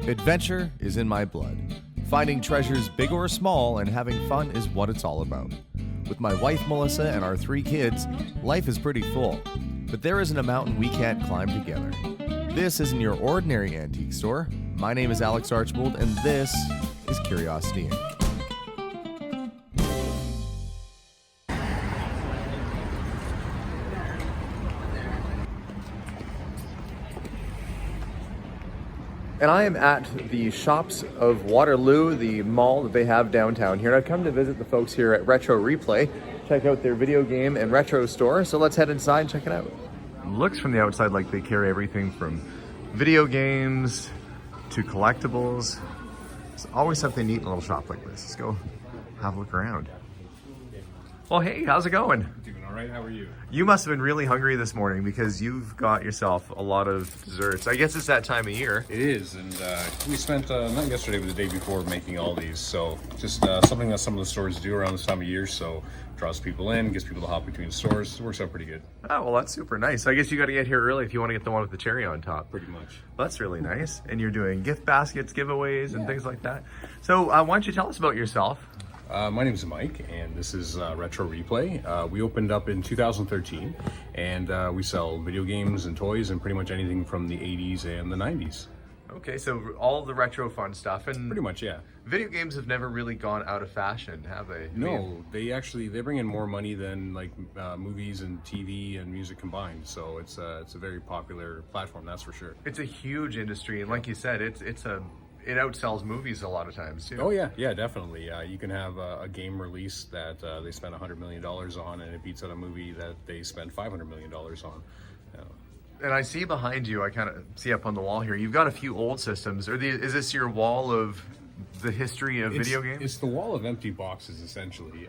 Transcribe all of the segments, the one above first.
Adventure is in my blood. Finding treasures big or small and having fun is what it's all about. With my wife Melissa and our 3 kids, life is pretty full. But there isn't a mountain we can't climb together. This isn't your ordinary antique store. My name is Alex Archbold, and this is Curiosity Inc. And I am at the Shops of Waterloo, the mall that they have downtown here. And I've come to visit the folks here at Retro Replay, check out their video game and retro store. So let's head inside and check it out. It looks from the outside like they carry everything from video games to collectibles. It's always something neat in a little shop like this. Let's go have a look around. Well, hey, how's it going? Doing all right, how are you? You must have been really hungry this morning because you've got yourself a lot of desserts. I guess it's that time of year. It is, and we spent, not yesterday, but the day before making all these. So just something that some of the stores do around this time of year. So draws people in, gets people to hop between stores. It works out pretty good. Oh, well, that's super nice. I guess you got to get here early if you want to get the one with the cherry on top. Pretty much. Well, that's really nice. And you're doing gift baskets, giveaways, and things like that. So why don't you tell us about yourself? My name is Mike, and this is Retro Replay. We opened up in 2013, and we sell video games and toys and pretty much anything from the 80s and the 90s. Okay, so all the retro fun stuff. And pretty much, yeah. Video games have never really gone out of fashion, have they? No, they bring in more money than like movies and TV and music combined. So it's a very popular platform, that's for sure. It's a huge industry, and like you said, it outsells movies a lot of times too. Oh yeah, definitely. You can have a game release that they spend $100 million on, and it beats out a movie that they spend $500 million on. And I see behind you, I kind of see up on the wall here, you've got a few old systems. Is this your wall of the history of video games? It's the wall of empty boxes, essentially.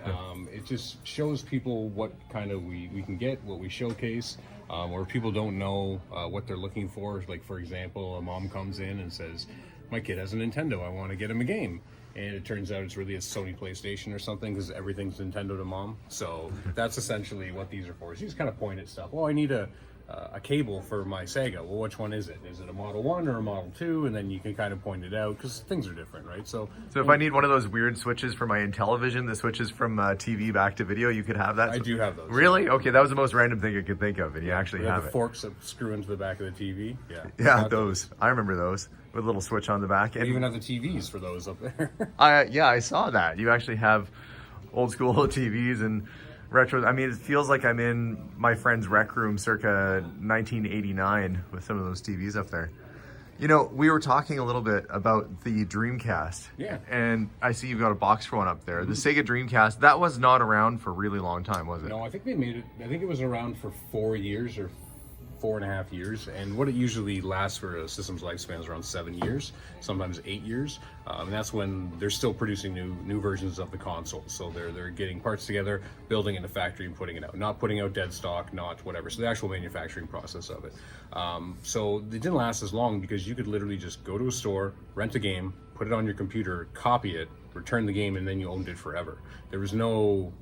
It just shows people what kind of we can get, what we showcase, or people don't know what they're looking for. Like, for example, a mom comes in and says, my kid has a Nintendo, I want to get him a game. And it turns out it's really a Sony PlayStation or something, because everything's Nintendo to mom. So that's essentially what these are for. So you just kind of point at stuff. Oh, I need a cable for my Sega. Well, which one is it? Is it a Model 1 or a Model 2? And then you can kind of point it out, because things are different, right? So if I need one of those weird switches for my Intellivision that switches from TV back to video, you could have that? I do have those. Really? Okay, that was the most random thing I could think of, and you actually have the it. Forks that screw into the back of the TV. Yeah, those. I remember those, with a little switch on the back. We even have the TVs for those up there. Yeah, I saw that. You actually have old school TVs and retro. I mean, it feels like I'm in my friend's rec room circa 1989 with some of those TVs up there. You know, we were talking a little bit about the Dreamcast. Yeah. And I see you've got a box for one up there. The Sega Dreamcast, that was not around for a really long time, was it? No, I think they made it, I think it was around for 4 years or 4.5 years, and what it usually lasts for a system's lifespan is around 7 years, sometimes 8 years, and that's when they're still producing new versions of the console. So they're getting parts together, building in the factory and putting it out, not putting out dead stock, not whatever. So the actual manufacturing process of it. So it didn't last as long, because you could literally just go to a store, rent a game, put it on your computer, copy it, return the game, and then you owned it forever. There was no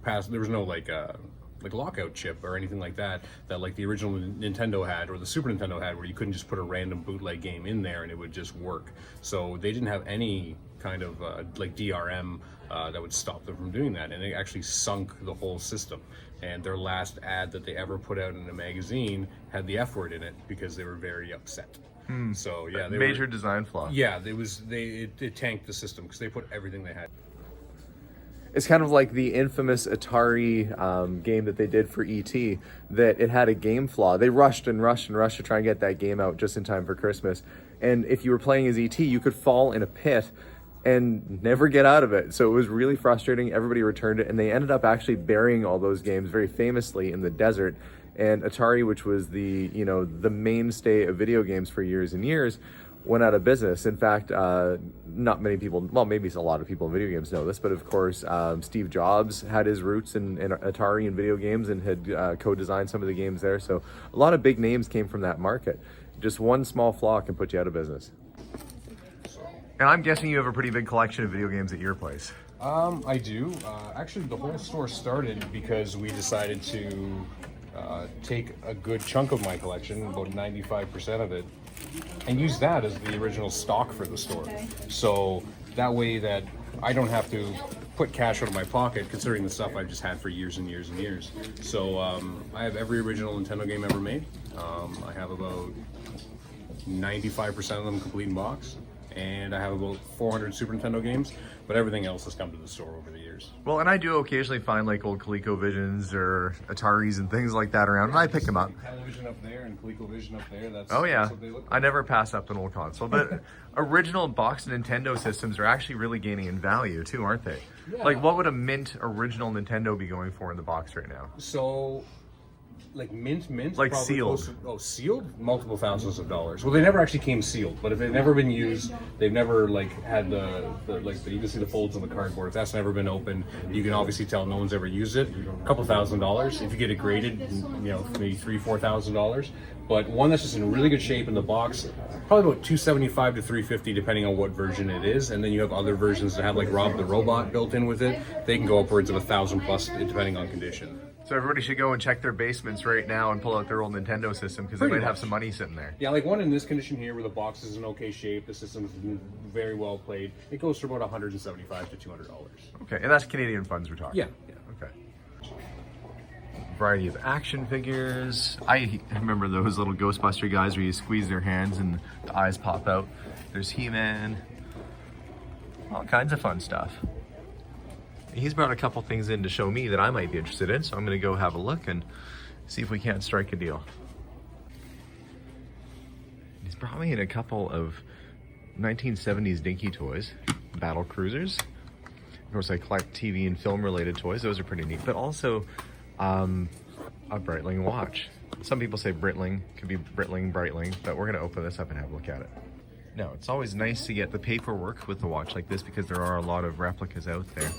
like lockout chip or anything like that like the original Nintendo had, or the Super Nintendo had, where you couldn't just put a random bootleg game in there and it would just work. So they didn't have any kind of like DRM that would stop them from doing that, and it actually sunk the whole system. And their last ad that they ever put out in a magazine had the F word in it, because they were very upset. So yeah, major design flaw. Yeah, it tanked the system, because they put everything they had. It's kind of like the infamous Atari game that they did for E.T., that it had a game flaw. They rushed and rushed and rushed to try and get that game out just in time for Christmas. And if you were playing as E.T., you could fall in a pit and never get out of it. So it was really frustrating. Everybody returned it, and they ended up actually burying all those games very famously in the desert. And Atari, which was the mainstay of video games for years and years, went out of business. In fact, not many people, well, maybe a lot of people in video games know this, but of course, Steve Jobs had his roots in Atari and video games, and had co-designed some of the games there. So a lot of big names came from that market. Just one small flaw can put you out of business. And I'm guessing you have a pretty big collection of video games at your place. I do. Actually, the whole store started because we decided to take a good chunk of my collection, about 95% of it, and use that as the original stock for the store. So that way that I don't have to put cash out of my pocket, considering the stuff I've just had for years and years and years. So I have every original Nintendo game ever made. I have about 95% of them complete in box, and I have about 400 Super Nintendo games, but everything else has come to the store over the years. Well, and I do occasionally find like old ColecoVisions or Ataris and things like that around, and I pick them up. Television up there and ColecoVision up there. That's what they look like. I never pass up an old console, but original box Nintendo systems are actually really gaining in value too, aren't they? Yeah. Like, what would a mint original Nintendo be going for in the box right now? So, like mint, like probably sealed. Sealed, multiple thousands of dollars. Well, they never actually came sealed, but if they've never been used, they've never like had you can see the folds on the cardboard. If that's never been opened, you can obviously tell no one's ever used it. A couple $1,000s. If you get it graded, maybe $3,000-$4,000. But one that's just in really good shape in the box, probably about $275 to $350, depending on what version it is. And then you have other versions that have like Rob the Robot built in with it. They can go upwards of $1,000+, depending on condition. So everybody should go and check their basements right now and pull out their old Nintendo system, because they might have some money sitting there. Yeah, like one in this condition here where the box is in okay shape, the system's very well played. It goes for about $175 to $200. Okay, and that's Canadian funds we're talking. Yeah. Okay. Variety of action figures. I remember those little Ghostbuster guys where you squeeze their hands and the eyes pop out. There's He-Man. All kinds of fun stuff. He's brought a couple things in to show me that I might be interested in, so I'm going to go have a look and see if we can't strike a deal. He's brought me in a couple of 1970s dinky toys, battle cruisers. Of course, I collect TV and film related toys. Those are pretty neat, but also a Breitling watch. Some people say Breitling, could be Breitling, but we're going to open this up and have a look at it. Now, it's always nice to get the paperwork with the watch like this, because there are a lot of replicas out there.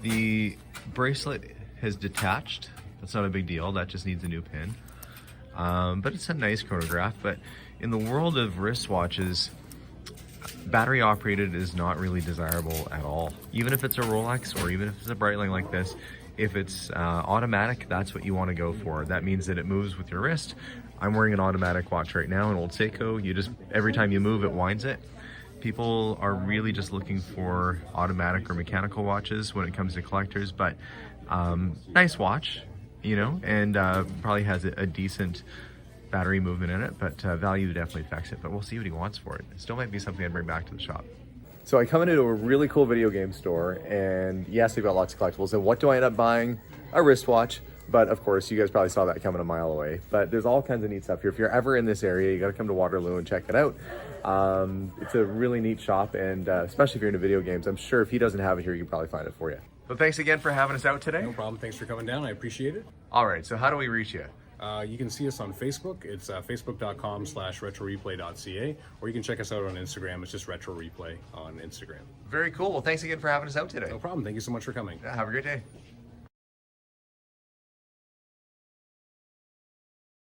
The bracelet has detached. That's not a big deal. That just needs a new pin. But it's a nice chronograph. But in the world of wristwatches, battery operated is not really desirable at all. Even if it's a Rolex or even if it's a Breitling like this, if it's automatic, that's what you want to go for. That means that it moves with your wrist. I'm wearing an automatic watch right now, an old Seiko. You just, every time you move, it winds it. People are really just looking for automatic or mechanical watches when it comes to collectors, but nice watch, and probably has a decent battery movement in it, but value definitely affects it. But we'll see what he wants for it. It still might be something I'd bring back to the shop. So I come into a really cool video game store, and yes, they've got lots of collectibles. And what do I end up buying? A wristwatch. But of course, you guys probably saw that coming a mile away. But there's all kinds of neat stuff here. If you're ever in this area, you got to come to Waterloo and check it out. It's a really neat shop, and especially if you're into video games, I'm sure if he doesn't have it here, you can probably find it for you. Well, thanks again for having us out today. No problem. Thanks for coming down. I appreciate it. All right, so how do we reach you? You can see us on Facebook. It's facebook.com/retroreplay.ca, or you can check us out on Instagram. It's just Retro Replay on Instagram. Very cool. Well, thanks again for having us out today. No problem. Thank you so much for coming. Have a great day.